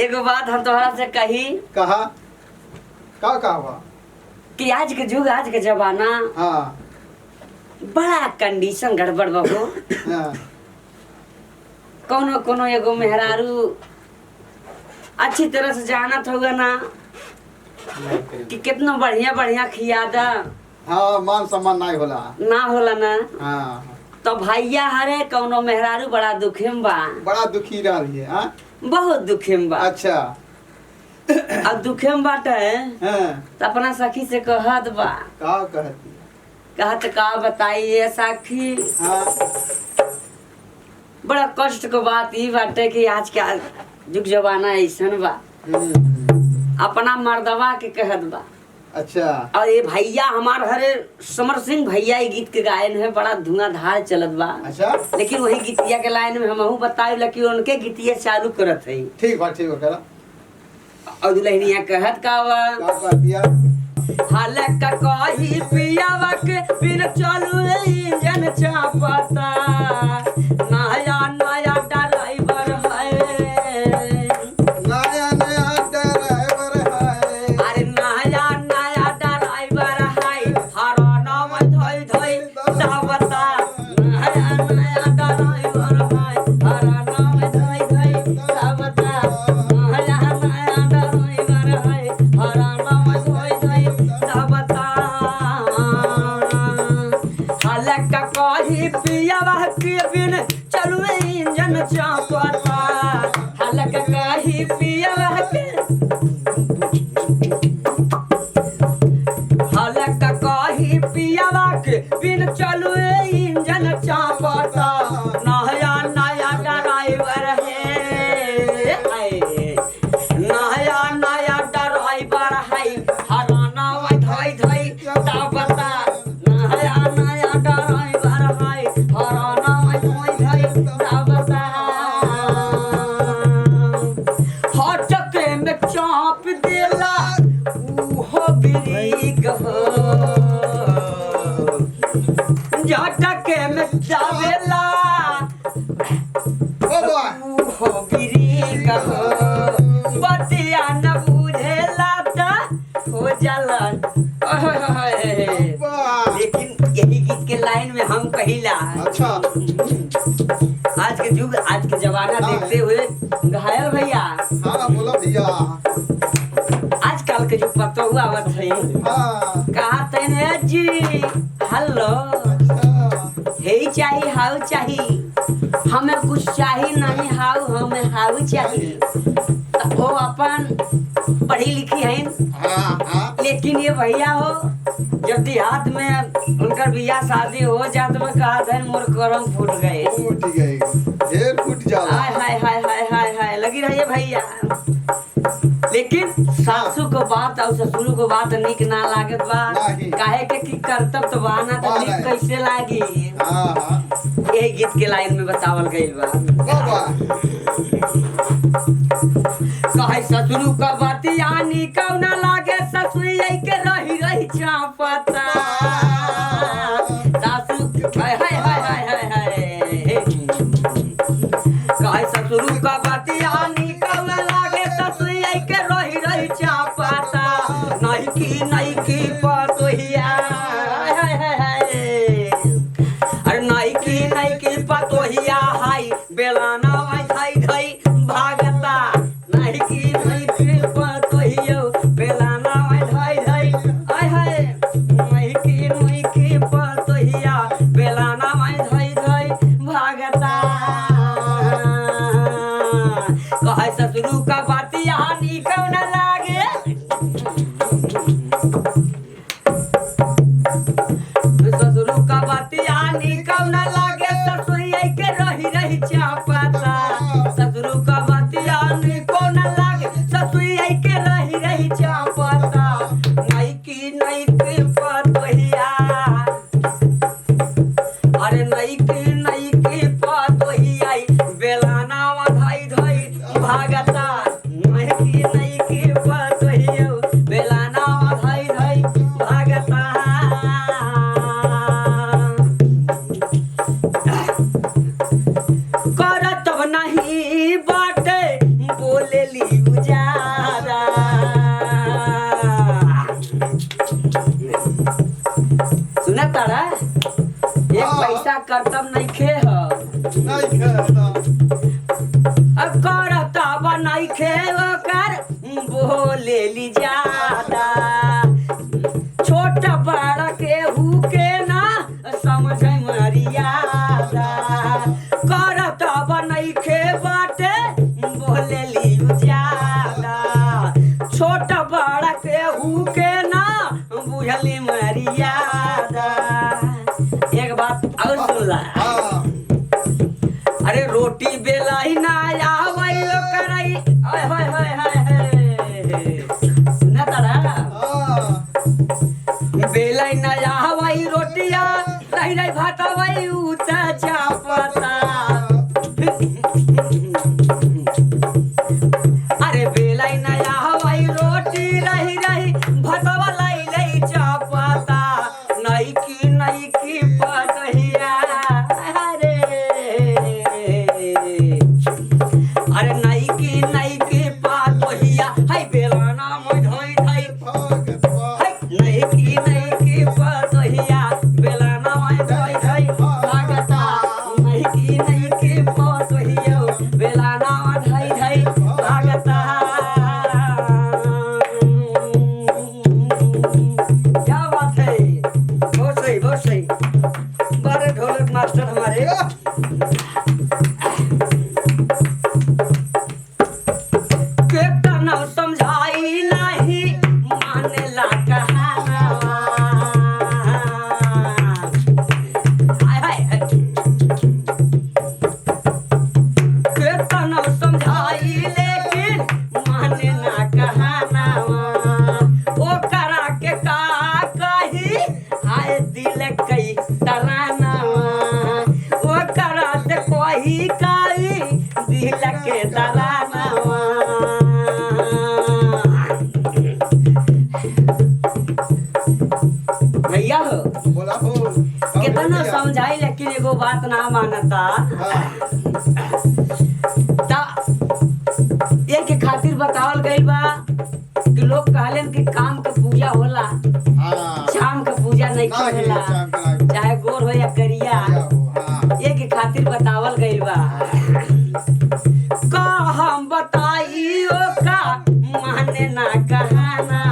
एगो बात हम तोहरा से कही। कहा का हुआ कि आज के युग, आज के जमाना हाँ बड़ा कंडीशन गड़बड़ बहू। हाँ कोनो कोनो एगो मेहरारू अच्छी तरह से जानत होगा ना कि कितना बढ़िया बढ़िया खियादा हाँ मान सम्मान नहीं होला ना होला ना। हाँ तो भैया हरे कोनो मेहरारू बड़ा दुखिम बा, बड़ा दुखी रही है हाँ बहुत दुखिम बा। अच्छा अब दुखिम बाटे हाँ तो अपना सखी से कहत बा। का कहती कहत का बताइए सखी, हाँ बड़ा कष्ट के बात ई बाटे कि आज के युग जमाना ऐसन बा। अपना मर्दवा के कहत बा। अच्छा और ये भैया हमार हरे समर सिंह भैया ये गीत के गायन है, बड़ा धुआंधार चलत बा। अच्छा लेकिन वही गीतिया के लाइन में हमहू बताए कि उनके गीतिया चालू करत है। ठीक बा करा और दुल्हनिया कहत का बा, का कर दिया हालक का कही पियावा के बिन चालू इंजन चापता, नया नया ड्राइवर है, नया नया ड्राइवर है अरे नया नया ड्राइवर है, हराना में धोई धोई दावता, नया नया ड्राइवर है, हराना में धोई धोई दावता, नया नया ड्राइवर है, हराना में धोई धोई दावता। हालक का कही पियावा के बिन चलू इंजन चापता, हालक का कही पियावा के हालक का कही पियावा के बिन चलू इंजन चापता, नया नया ड्राइवर है, नया नया ड्राइवर है, हराना में धोई धोई दावता, नया नया ड्राइवर है, हराना में धोई धोई दावता। हटके में चाप देला उहो बिरीक हो, झटके में चावेला बाबा उहो बिरीक हो, बतिया न बुझेला त हो जलन। लेकिन यही गीत के लाइन में हम कहिला, अच्छा आज के युग, आज के जमाना देखते हुए घायल भैया, हाँ बोलो भैया आजकल के जो पतो हुआ आवत है, हाँ कहा तने जी हेलो अच्छा हे चाहिए हाउ चाहिए, हमें कुछ चाहिए नहीं हाउ, हमें हाउ चाहिए। तो वो अपन पढ़ी लिखी है, हाँ हाँ लेकिन ये भैया हो जब देहात में उनका बियाह शादी हो जात में कहा था मोर करम फूट गए। फूट गई ढेर फूट जाला हाय हाय हाय हाय हाय हाय लगी रही है भैया। लेकिन सासू को बात और ससुर को बात निक ना लागत बा, नहीं। काहे के कि कर्तव्य तो बाना तो बा निक नहीं। कैसे लागी। हाँ हाँ यही गीत के लाइन में बतावल गइल बा। बाबा कहे ससुर का बतिया निक ना लागे, ससुर के रही रही चापता, सासू हाय हाय हाय हाय हाय हाय, कहे ससुर का बतिया निक ना लागे, ससुर के रही रही चापता, नहीं की पतोहिया हाय हाय हाय, अरे नहीं की पतोहिया हाय, बेलाना भाई धाई धाई भागता, नहीं की पतोहिया बेलाना भाई धाई धाई हाय हाय, नहीं की पतोहिया बेलाना भाई धाई धाई भागता। कहे ससुर का बतिया निक न लागे, ससुर का बतिया निक न लागे, ससुर के रही रही चापता, ससुर का बतिया निक न लागे, ससुर के रही रही चापता, नहीं की पतोहिया, अरे नहीं की पतोहिया बेलाना धाई धाई भागता, नहीं की पतोहिया बेलाना धाई धाई भागता। करत नहीं बाटे बोले ली नइखे ओकर बोले ली ज्यादा छोट बड़ केहू के ना समझ मरियादा करत नइखे बाटे बोले ली ज्यादा छोट बड़ केहू के ना बुझली मरियादा। एक बात और सुन ला, हाँ अरे रोटी बेलाई ना आवई करई ओए होए होए हाय सुना तारा हाँ बेलाई ना आवई रोटिया रही रही भातवई उता चापता अरे बेलाई ना आवई रोटी रही रही भातवा लाई लाई चापता नई की पतहिया अरे नई की बात वहिया हाय बेलाना मोय धोई धई भगत हाय नई की बात वहिया बेलाना मोय धोई धई भागता नई की बात वहिया बेलाना मोय धोई धई भागता। क्या बात है, बहुत सही बड़े ढोलक मास्टर हमारे। केतना समझाई नहीं मानेला कहानवा हाय हाय केतना समझाई लेकिन माने ना कहानवा ओकरा के का कही हाय दिल कई तरानवा ओकरा से कोई कही दिल के तरानवा। भैया हो बोला हो कितना समझाई लेकिन एगो बात ना मानता ता एक खातिर बतावल गइल बा कि लोग कहलन कि काम के पूजा होला हाँ शाम के पूजा नहीं नहीं, होला शाम के नहीं। चाहे गोर हो या करिया हाँ एक खातिर बतावल गइल बा का हम बताइयो का माने ना कहाना